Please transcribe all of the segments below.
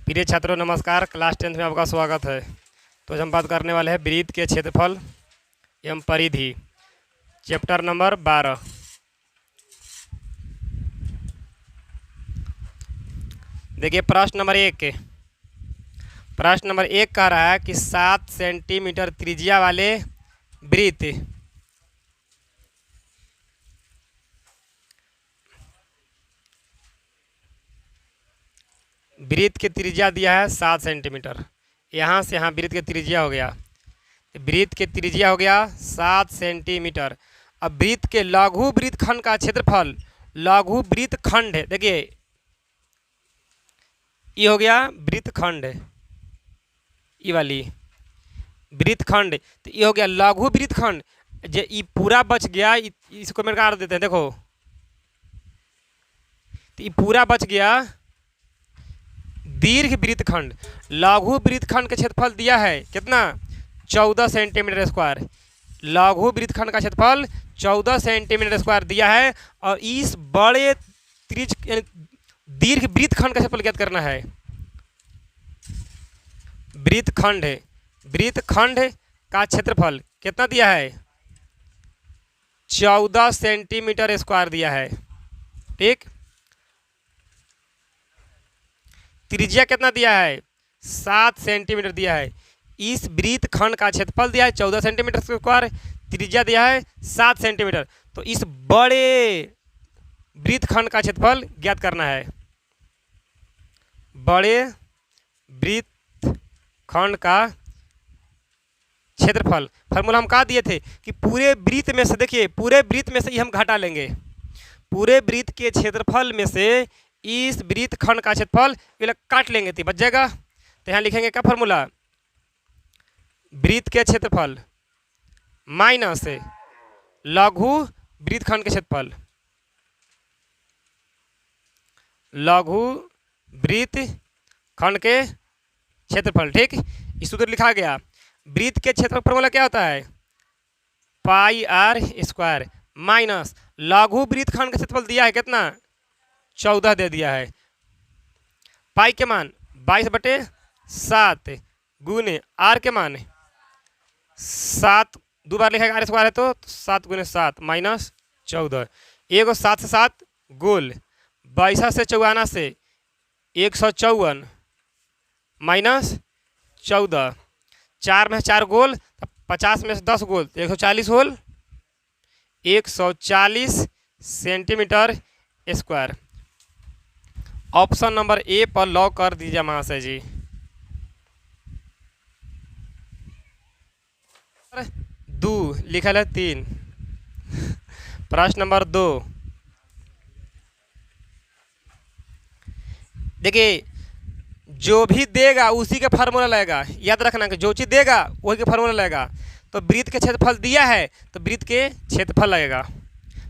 प्रिय छात्रों नमस्कार। क्लास 10th में आपका स्वागत है। तो आज हम बात करने वाले हैं वृत्त के क्षेत्रफल एवं परिधि, चैप्टर नंबर 12। देखिए प्रश्न नंबर 1 कह रहा है कि 7 सेंटीमीटर त्रिज्या वाले वृत्त की त्रिज्या दिया है 7 सेंटीमीटर। यहाँ से यहाँ वृत्त की त्रिज्या हो गया, वृत्त की त्रिज्या हो गया 7 सेंटीमीटर। अब वृत्त के लघु वृत्तखंड का क्षेत्रफल, लघु वृत्तखंड देखिए ये हो गया वृत्तखंड, ये वाली वृत्तखंड, तो ये हो गया लघु वृत्तखंड। जो ये पूरा बच गया, इसको मैं काट देते हैं। देखो तो ये पूरा बच गया दीर्घ वृत्तखंड। लघु वृत्तखंड का क्षेत्रफल दिया है कितना, 14 सेंटीमीटर स्क्वायर। लघु वृत्तखंड का क्षेत्रफल 14 सेंटीमीटर स्क्वायर दिया है, और इस बड़े दीर्घ वृत्तखंड का क्षेत्रफल ज्ञात करना है। वृत्तखंड का क्षेत्रफल कितना दिया है, 14 सेंटीमीटर स्क्वायर दिया है। ठीक, त्रिज्या कितना दिया है, 7 सेंटीमीटर दिया है। इस वृत्तखंड का क्षेत्रफल दिया है 14 सेंटीमीटर स्क्वायर, त्रिज्या दिया है 7 सेंटीमीटर। तो इस बड़े वृत्तखंड का क्षेत्रफल ज्ञात करना है। बड़े वृत्तखंड का क्षेत्रफल, फार्मूला हम कहा दिए थे कि पूरे वृत्त में से, देखिए पूरे वृत्त में से ही हम घटा लेंगे। पूरे वृत्त के क्षेत्रफल में से इस वृत्तखंड का क्षेत्रफल काट लेंगे तो बच जाएगा। तो यहाँ लिखेंगे क्या फार्मूला, वृत्त के क्षेत्रफल माइनस लघु वृत्तखंड के क्षेत्रफल, लघु वृत्तखंड के क्षेत्रफल। ठीक, इस सूत्र लिखा गया। वृत्त के क्षेत्रफल फार्मूला क्या होता है, पाई आर स्क्वायर माइनस लघु वृत्तखंड का क्षेत्रफल दिया है कितना, 14 दे दिया है। पाई के मान 22/7 गुने आर के मान 7, 2 बार लिखा है, आर स्क्वायर है तो 7 गुने 7 माइनस 14। एगो 7 से 7 गोल, 22 से 54 से 154 माइनस 14, 4 में 4 गोल, 50 में से 10 गोल, 140 whole, 140 centimetre square. Option number A पर लॉक कर दीजिए महाशय जी। 2 लिखा है 3। प्रश्न नंबर 2 देखिए, जो भी देगा उसी का फार्मूला लगेगा। याद रखना कि जो चीज़ देगा वही का फार्मूला लगेगा। तो वृत्त के क्षेत्रफल दिया है तो वृत्त के क्षेत्रफल लगेगा।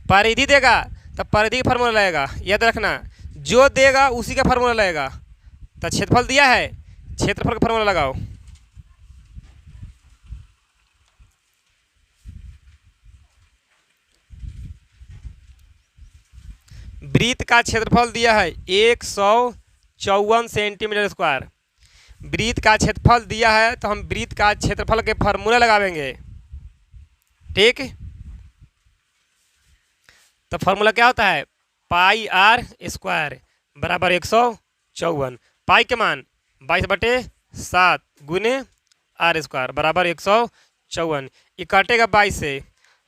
परिधि देगा तो परिधि का फार्मूला लगेगा। याद रखना, जो देगा उसी का फार्मूला लगेगा। तो क्षेत्रफल दिया है, क्षेत्रफल का फार्मूला लगाओ। वृत्त का क्षेत्रफल दिया है 154 सेंटीमीटर स्क्वायर। वृत्त का क्षेत्रफल दिया है तो हम वृत्त का क्षेत्रफल के फार्मूला लगावेंगे। ठीक, तो फार्मूला क्या होता है, पाई आर स्क्वायर बराबर 154। पाई के मान 22/7 गुने आर स्क्वायर बराबर 154। ये काटेगा 22 से,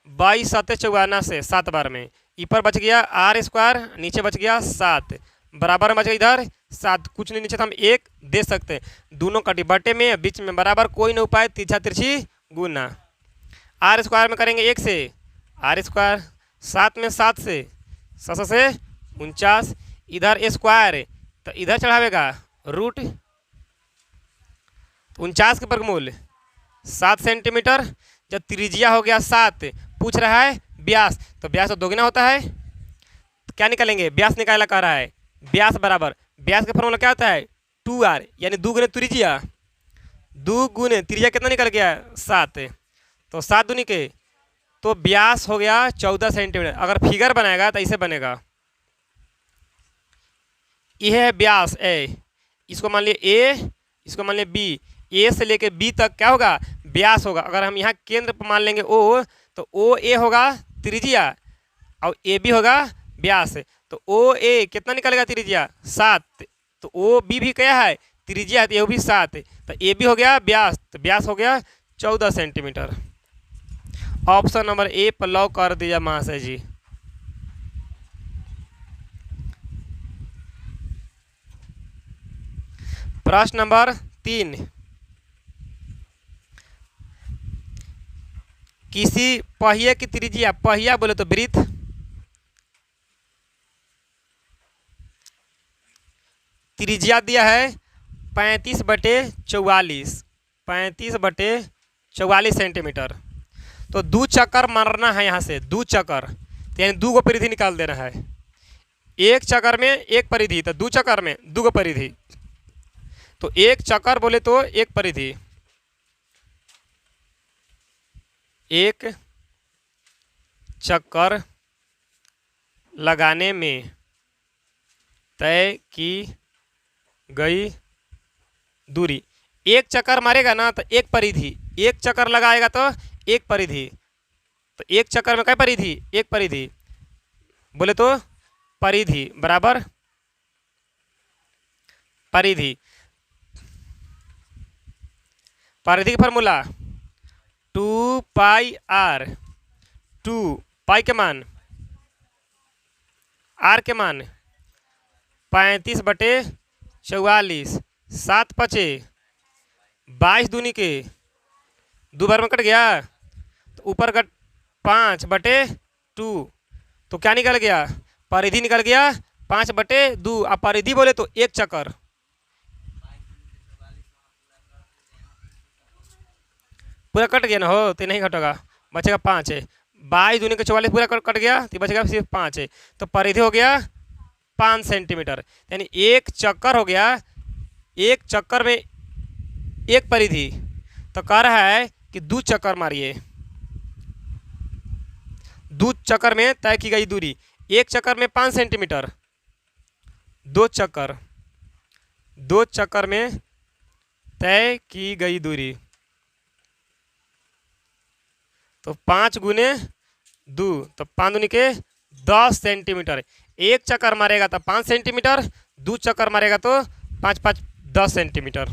22 7 54 से 7 बार में, ऊपर बच गया आर स्क्वायर, नीचे बच गया 7 बराबर बच गया इधर 7, कुछ नहीं नीचे तो हम 1 दे सकते हैं। दोनों कटी बटे में, बीच में बराबर, कोई ना उपाय, तिरछा तिरछी गुना। आर स्क्वायर में करेंगे 1 से आर स्क्वायर, 7 में 7 से 7 से 49, इधर स्क्वायर तो इधर चढ़ावेगा रूट 49 के वर्गमूल 7 सेंटीमीटर। जब त्रिज्या हो गया 7, पूछ रहा है व्यास, तो व्यास तो दोगुना होता है, तो क्या निकालेंगे, व्यास निकालना कह रहा है। व्यास बराबर, व्यास का फॉर्मूला क्या होता है, 2r, यानी 2 गुने त्रिज्या, 2 गुने त्रिज्या कितना निकल गया 7, तो 7 दूनी के, तो व्यास हो गया 14 सेंटीमीटर। अगर फिगर बनाएगा तो ऐसे बनेगा, यह है व्यास ए, इसको मान लिए ए, इसको मान लिए बी, ए से लेके बी तक क्या होगा, व्यास होगा। अगर हम यहाँ केंद्र पर मान लेंगे ओ, तो ओ ए होगा त्रिज्या और ए बी होगा व्यास। तो ओ ए कितना निकलेगा त्रिज्या 7, तो ओ बी भी क्या है त्रिज्या, तो ये भी 7, तो ए बी हो गया व्यास, तो व्यास हो गया 14 सेंटीमीटर। ऑप्शन नंबर ए पर लॉक कर दिया महाशय जी। प्रश्न नंबर 3, किसी पहिए की त्रिज्या, पहिया बोले तो वृत्त, त्रिज्या दिया है 35/44, 35/44 सेंटीमीटर। तो 2 चक्कर मारना है यहाँ से, 2 चक्कर, तो यानी 2 गो परिधि निकाल देना है। एक चक्कर में एक परिधि, तो 2 चक्कर में 2 गो परिधि, तो एक चक्कर बोले तो एक परिधि, एक चक्कर लगाने में तय की गई दूरी। एक चक्कर मारेगा ना तो एक परिधि, एक चक्कर लगाएगा तो एक परिधि, तो एक चक्कर में क्या परिधि, एक परिधि बोले तो परिधि बराबर परिधि। परिधि की फार्मूला 2 पाई आर, 2 पाई के मान, आर के मान 35/44, 7 पचे 22 दूनी के, 2 बार में कट गया, तो ऊपर कट 5/2, तो क्या निकल गया, परिधि निकल गया 5/2। अब परिधि बोले तो एक चक्कर, पूरा कट गया ना हो, तो नहीं कटेगा, बचेगा 5 है, 22 दूनी के 44 पूरा कट गया, तो बचेगा सिर्फ 5 है, तो परिधि हो गया 5 सेंटीमीटर। यानी एक चक्कर हो गया, एक चक्कर में एक परिधि, तो कह रहा है कि 2 चक्कर मारिए, 2 चक्कर में तय की गई दूरी, एक चक्कर में 5 सेंटीमीटर, 2 चक्कर, 2 चक्कर में तय की गई दूरी, तो 5 गुने 2, तो 5 दूनी के 10 सेंटीमीटर। एक चक्कर मारेगा तो 5 सेंटीमीटर, 2 चक्कर मारेगा तो 5 5 10 सेंटीमीटर।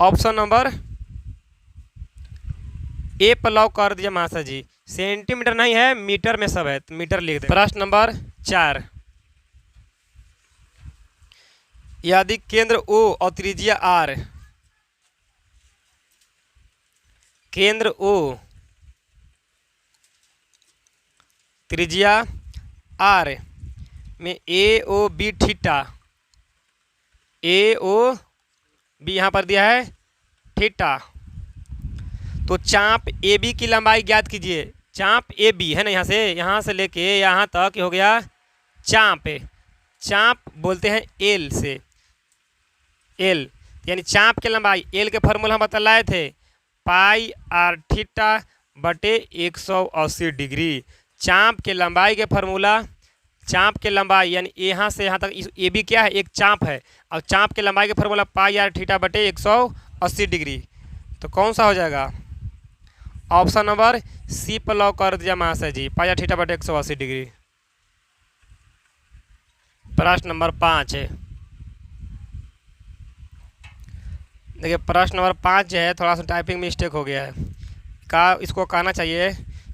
ऑप्शन नंबर ए पर लॉक कर दिया महाशय जी। सेंटीमीटर नहीं है, मीटर में सब है, तो मीटर लिख दे। प्रश्न नंबर 4, यदि केंद्र ओ और त्रिज्या आर, केंद्र ओ त्रिज्या आर में ए ओ बी थीटा, ए ओ बी यहाँ पर दिया है थीटा, तो चाप ए बी की लंबाई ज्ञात कीजिए। चाप ए बी है ना, यहाँ से लेके यहाँ तक हो गया चाप, चाप बोलते हैं एल से, एल यानी चाप की लंबाई, एल के फार्मूला हम बतलाए थे, पाई आर थीटा बटे 180 डिग्री। चाप के लंबाई के फार्मूला, चाप के लंबाई यानी यहाँ से यहाँ तक ए बी क्या है, एक चाप है, और चाप के लंबाई के फार्मूला पाई आर थीटा बटे 180 डिग्री। तो कौन सा हो जाएगा, ऑप्शन नंबर सी पर लॉक कर दिया महाशय जी, पाई आर थीटा बटे 180 डिग्री। प्रश्न नंबर 5 है, देखिए प्रश्न नंबर 5 जो है थोड़ा सा टाइपिंग मिस्टेक हो गया है, इसको कहना चाहिए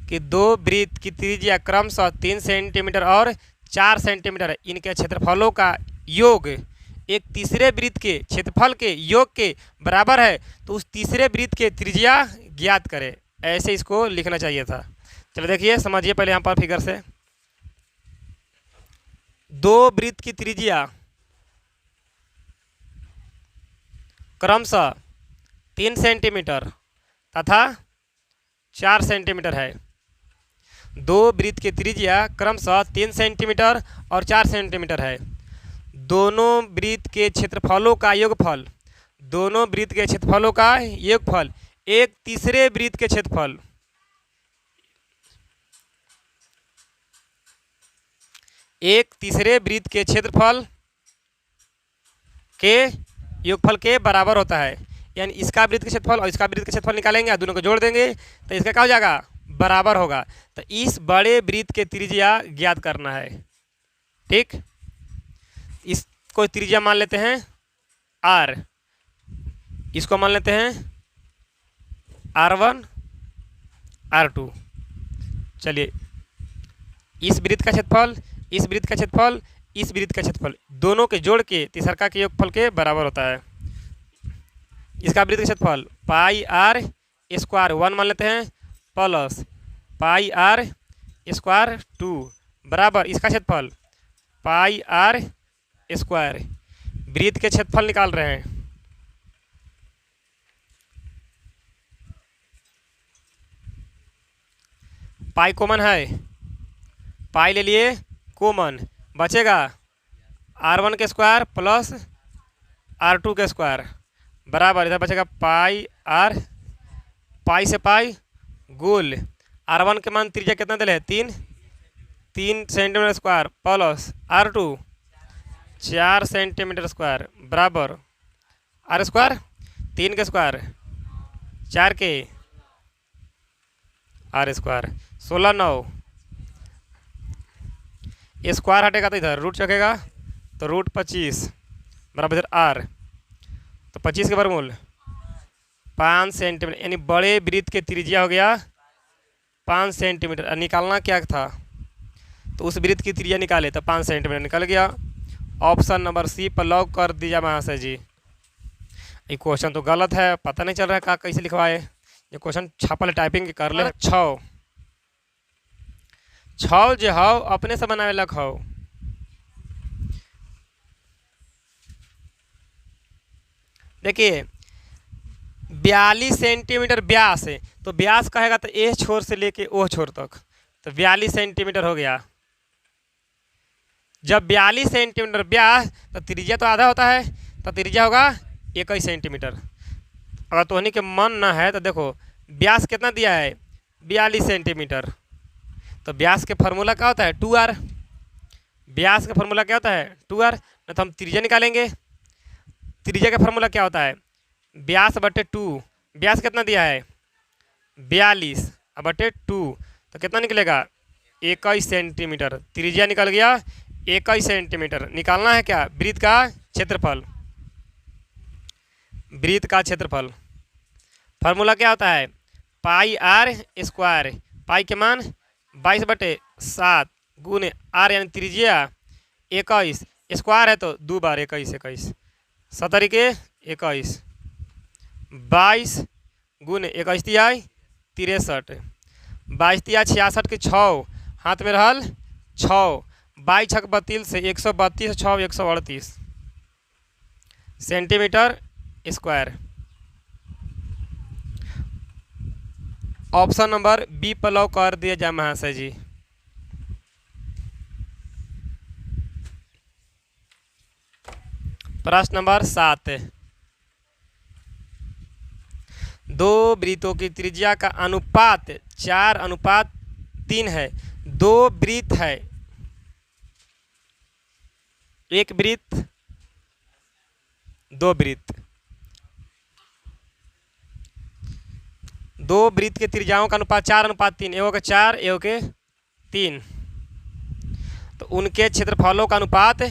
कि 2 वृत्त की त्रिज्या क्रमशः 3 सेंटीमीटर और 4 सेंटीमीटर है, इनके क्षेत्रफलों का योग एक तीसरे वृत्त के क्षेत्रफल के योग के बराबर है, तो उस तीसरे वृत्त के त्रिज्या ज्ञात करें। ऐसे इसको लिखना चाहिए था। चलो देखिए समझिए पहले यहाँ पर फिगर से, 2 वृत्त की त्रिज्या क्रमशः 3 सेंटीमीटर तथा 4 सेंटीमीटर है। 2 वृत्त की त्रिज्या क्रमशः 3 सेंटीमीटर और 4 सेंटीमीटर है। दोनों वृत्त के क्षेत्रफलों का योगफल, दोनों वृत्त के क्षेत्रफलों का योगफल एक तीसरे वृत्त के क्षेत्रफल, एक तीसरे वृत्त के क्षेत्रफल के योगफल के बराबर होता है। यानी इसका वृत्त का क्षेत्रफल और इसका वृत्त का क्षेत्रफल निकालेंगे, दोनों को जोड़ देंगे तो इसका क्या हो जाएगा, बराबर होगा। तो इस बड़े वृत्त के त्रिज्या ज्ञात करना है। ठीक, इसको त्रिज्या मान लेते हैं r, इसको मान लेते हैं r1 r2। चलिए, इस वृत्त का क्षेत्रफल, इस वृत्त का क्षेत्रफल, इस वृत्त का क्षेत्रफल दोनों के जोड़ के तीसरका के योगफल के बराबर होता है। इसका वृत्त का क्षेत्रफल पाई आर स्क्वायर 1 मान लेते हैं प्लस पाई आर स्क्वायर 2 बराबर इसका क्षेत्रफल पाई आर स्क्वायर। वृत्त के क्षेत्रफल निकाल रहे हैं। पाई कॉमन है, पाई ले लिए कॉमन, बचेगा r1 के स्क्वायर प्लस r2 के स्क्वायर बराबर इधर बचेगा पाई आर, पाई से पाई गोल r1 के मान त्रिज्या कितना दिले है 3 centimetre square plus r2 4 centimetre square बराबर r स्क्वायर 3 के स्क्वायर 4 के r स्क्वायर 16 9 स्क्वायर हटेगा तो इधर रूट चकेगा तो रूट 25 बराबर इधर r, तो 25 के वर्गमूल 5 सेंटीमीटर, यानी बड़े वृत्त के त्रिज्या हो गया 5 सेंटीमीटर। निकालना क्या था, तो उस वृत्त की त्रिज्या निकाले तो 5 सेंटीमीटर निकल गया। ऑप्शन नंबर सी पर लॉक कर दीजिए महाशय जी। ये क्वेश्चन तो गलत है, पता नहीं चल रहा है का कैसे लिखवाए। ये क्वेश्चन छापल टाइपिंग कर ले। छौ जो हो अपने से बनावे लग हो। देखिए 42 सेंटीमीटर व्यास है, तो व्यास कहेगा तो ए छोर से लेके ओ छोर तक, तो 42 सेंटीमीटर हो गया। जब 42 सेंटीमीटर व्यास तो त्रिज्या तो आधा होता है, तो त्रिज्या होगा 21 सेंटीमीटर। अगर तोहनी के मन ना है तो देखो व्यास कितना दिया है 42 सेंटीमीटर, तो व्यास के फार्मूला क्या होता है 2r। व्यास का फार्मूला क्या होता है 2r, नहीं तो हम त्रिज्या निकालेंगे। त्रिज्या का फार्मूला क्या होता है व्यास बटे 2। व्यास कितना दिया है 42 बटे 2, तो कितना निकलेगा 21 सेंटीमीटर। त्रिज्या निकल गया 21 सेंटीमीटर। निकालना है क्या वृत्त का क्षेत्रफल। वृत्त का क्षेत्रफल फार्मूला क्या होता है पाई आर स्क्वायर, पाई के मान 22 बटे 7 गुने आर यानी त्रिज्या 21, स्क्वायर है तो 2 बार 21 21 17 के 21, 22 गुने 21 तिया 63, 22 तिया 66 के 6 हाथ में रहल 6, 22 छक 32 से 132 6 138 centimetre square. Option number B पर लॉक कर दिया जाए महाशय जी। प्रश्न नंबर 7, दो वृत्तों की त्रिज्या का अनुपात 4:3 है। दो वृत्त है, एक वृत्त दो वृत्त, दो वृत्त के त्रिज्याओं का अनुपात 4:3, एगो के 4 एगो के 3, तो उनके क्षेत्रफलों का अनुपात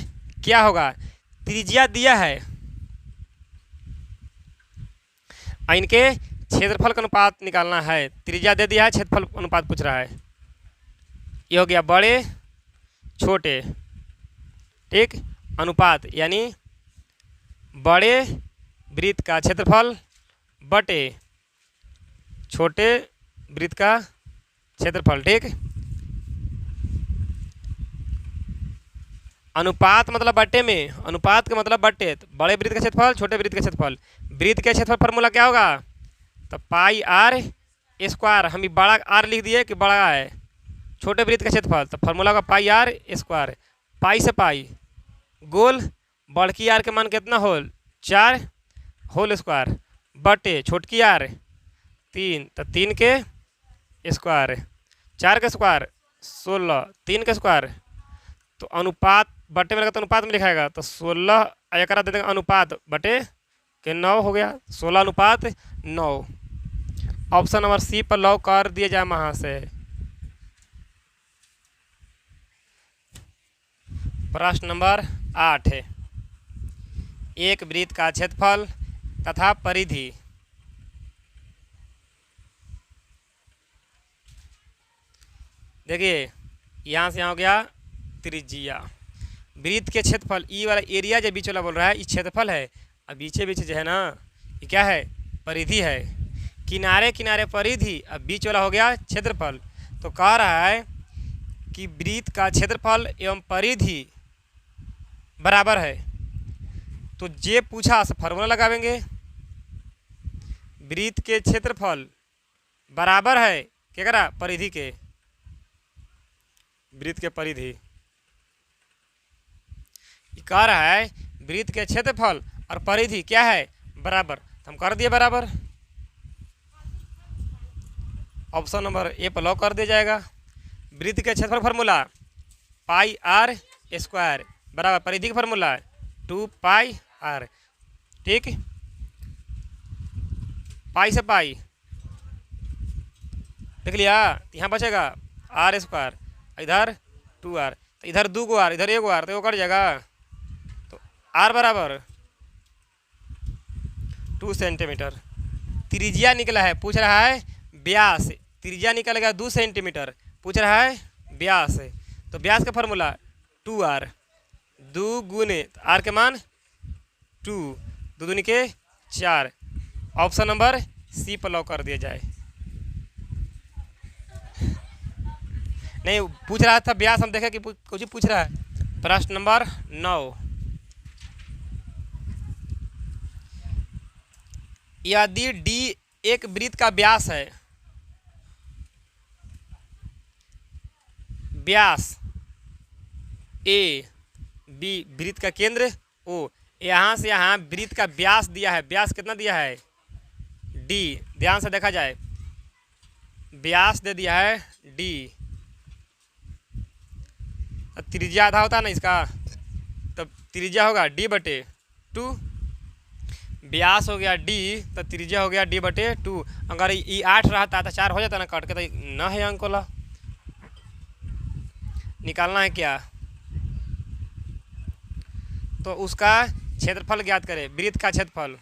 क्या होगा। त्रिज्या दिया है, इनके क्षेत्रफल का अनुपात निकालना है। त्रिज्या दे दिया है, क्षेत्रफल अनुपात पूछ रहा है। ये हो गया बड़े छोटे, ठीक, अनुपात यानी बड़े वृत्त का क्षेत्रफल बटे छोटे वृत्त का क्षेत्रफल, ठीक। अनुपात मतलब बट्टे में, अनुपात का मतलब बट्टे, तो बड़े वृत्त का क्षेत्रफल छोटे वृत्त का क्षेत्रफल। वृत्त के क्षेत्रफल फार्मूला क्या होगा, तो पाई आर स्क्वायर, हम बड़ा आर लिख दिए कि बड़ा है। छोटे वृत्त का क्षेत्रफल तो फार्मूला होगा पाई आर स्क्वायर, पाई से पाई गोल, बड़की आर के मान कितना होल 4 होल स्क्वायर बटे छोटकी आर 3, तो 3 के स्क्वायर, 4 के स्क्वायर 16, 3 के स्क्वायर, तो अनुपात बटे में लगा तो अनुपात में लिखाएगा तो 16 एक दे देंगे अनुपात बटे के 9 हो गया, 16:9। ऑप्शन नंबर सी पर लॉक कर दिया जाए वहाँ से। प्रश्न नंबर 8 है, एक वृत्त का क्षेत्रफल तथा परिधि। देखिए यहाँ से यहाँ हो गया त्रिज्या, वृत्त के क्षेत्रफल, ई वाला एरिया जो बीच वाला बोल रहा है ये क्षेत्रफल है, अब बीचे बीच जो है ना ये क्या है, परिधि है। किनारे किनारे परिधि, अब बीच वाला हो गया क्षेत्रफल। तो कह रहा है कि वृत्त का क्षेत्रफल एवं परिधि बराबर है। तो जे पूछा से फार्मूला लगावेंगे, वृत्त के क्षेत्रफल बराबर है क्या करा, परिधि के, वृत्त के परिधि। कह रहा है वृत्त के क्षेत्रफल और परिधि क्या है, बराबर, तो हम कर दिए बराबर। ऑप्शन नंबर ए पर लॉक कर दिया जाएगा। वृत्त के क्षेत्रफल फार्मूला पाई आर स्क्वायर बराबर परिधि का फार्मूला 2 पाई आर। ठीक, पाई से पाई देख लिया, यहाँ बचेगा आर स्क्वायर, इधर 2r, तो इधर 2 को आर, इधर 1 आर, तो वो कट जाएगा। तो आर बराबर 2 सेंटीमीटर। त्रिज्या निकला है, पूछ रहा है व्यास, त्रिज्या निकलेगा 2 सेंटीमीटर, पूछ रहा है व्यास। तो व्यास का फार्मूला 2r, 2 गुने आर के मान 2, 2 दूनी के 4। ऑप्शन नंबर सी पर लॉक कर दिया जाए। नहीं पूछ रहा था व्यास, हम देखें कि कुछ पूछ रहा है। प्रश्न नंबर 9, यदि डी एक वृत्त का व्यास है, व्यास ए, बी वृत्त का केंद्र ओ, यहाँ से यहाँ वृत्त का व्यास दिया है, व्यास कितना दिया है, डी, ध्यान से देखा जाए, व्यास दे दिया है डी, त्रिज्या आधा होता है ना इसका, तब त्रिज्या होगा डी बटे 2, व्यास हो गया डी, तो त्रिज्या हो गया डी बटे 2। अगर ये 8 रहता तो 4 हो जाता ना, काट के, तो न है अंक वाला, निकालना है क्या, तो उसका क्षेत्रफल ज्ञात करें, वृत्त का क्षेत्रफल।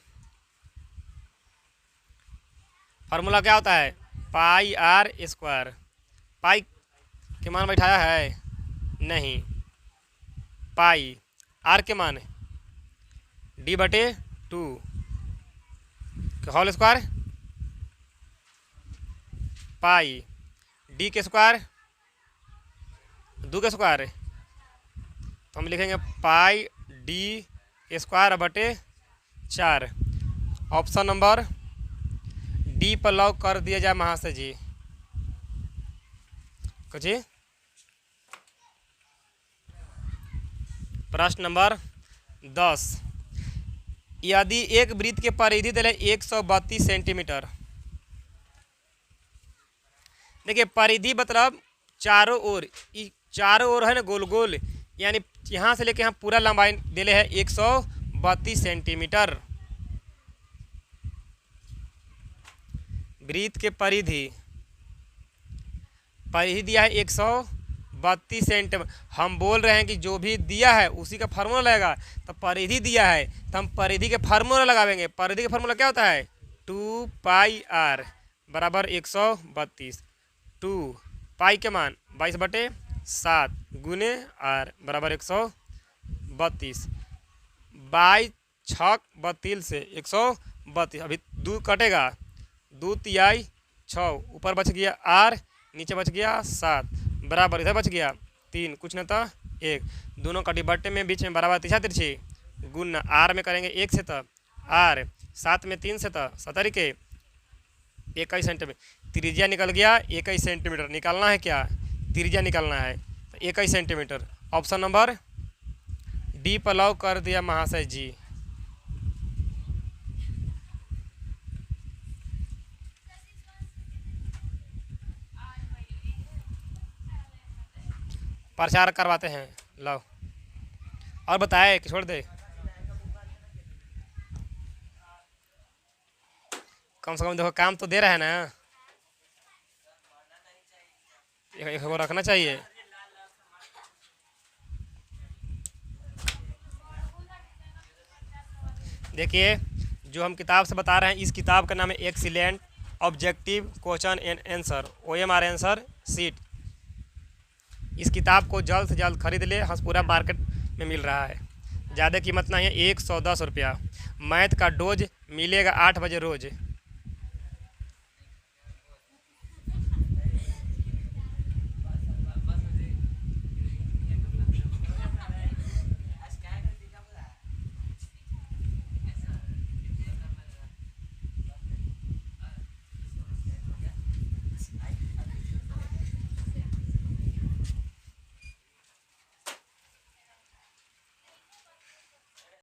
फार्मूला क्या होता है, पाई आर स्क्वायर। पाई के मान बैठाया है नहीं, पाई आर के मान डी बटे 2 होल स्क्वायर, पाई डी के स्क्वायर 2 के स्क्वायर, तो हम लिखेंगे पाई डी स्क्वायर बटे 4। ऑप्शन नंबर डी पर लॉक कर दिया जाए वहाँ से जी। कुछ प्रश्न नंबर 10, यदि एक वृत्त के परिधि दिले 132 सेंटीमीटर। देखिए परिधि मतलब चारों ओर, चारों ओर है ना गोल गोल, यानी यहाँ से लेके यहाँ पूरा लंबाई दिले है 132 सेंटीमीटर। वृत्त के परिधि, परिधि दिया है 132 सेंटीमीटर। हम बोल रहे हैं कि जो भी दिया है उसी का फार्मूला लगेगा, तो परिधि दिया है तो हम परिधि के फार्मूला लगावेंगे। परिधि का फार्मूला क्या होता है, 2 पाई आर बराबर 132, 2 पाई के मान 22/7 गुने आर बराबर 132, 22 छक 32 से 132, अभी 2 कटेगा, 2 तिहाई 6, ऊपर बच गया आर, नीचे बच गया 7 बराबर, इधर बच गया 3, कुछ न तो 1, दोनों कटी बट्टे में बीच में बराबर तिरछा तिरछी, गुण आर में करेंगे 1 से तो आर, 7 में 3 से तो 70 के 21 सेंटीमीटर। त्रिज्या निकल गया 21 सेंटीमीटर। निकालना है क्या, त्रिज्या निकालना है, तो 21 सेंटीमीटर। ऑप्शन नंबर डी पर लॉक कर दिया महाशय जी। प्रचार करवाते हैं, लो और बताए कि छोड़ दे। कम से कम देखो काम तो दे रहा है ना, एक वो रखना चाहिए। देखिए जो हम किताब से बता रहे हैं, इस किताब का नाम है excellent objective question and answer, OMR answer sheet. इस किताब को जल्द से जल्द खरीद ले, हंसपुरा मार्केट में मिल रहा है, ज़्यादा कीमत नहीं है, 110 रुपया। मैथ का डोज मिलेगा 8 बजे रोज़।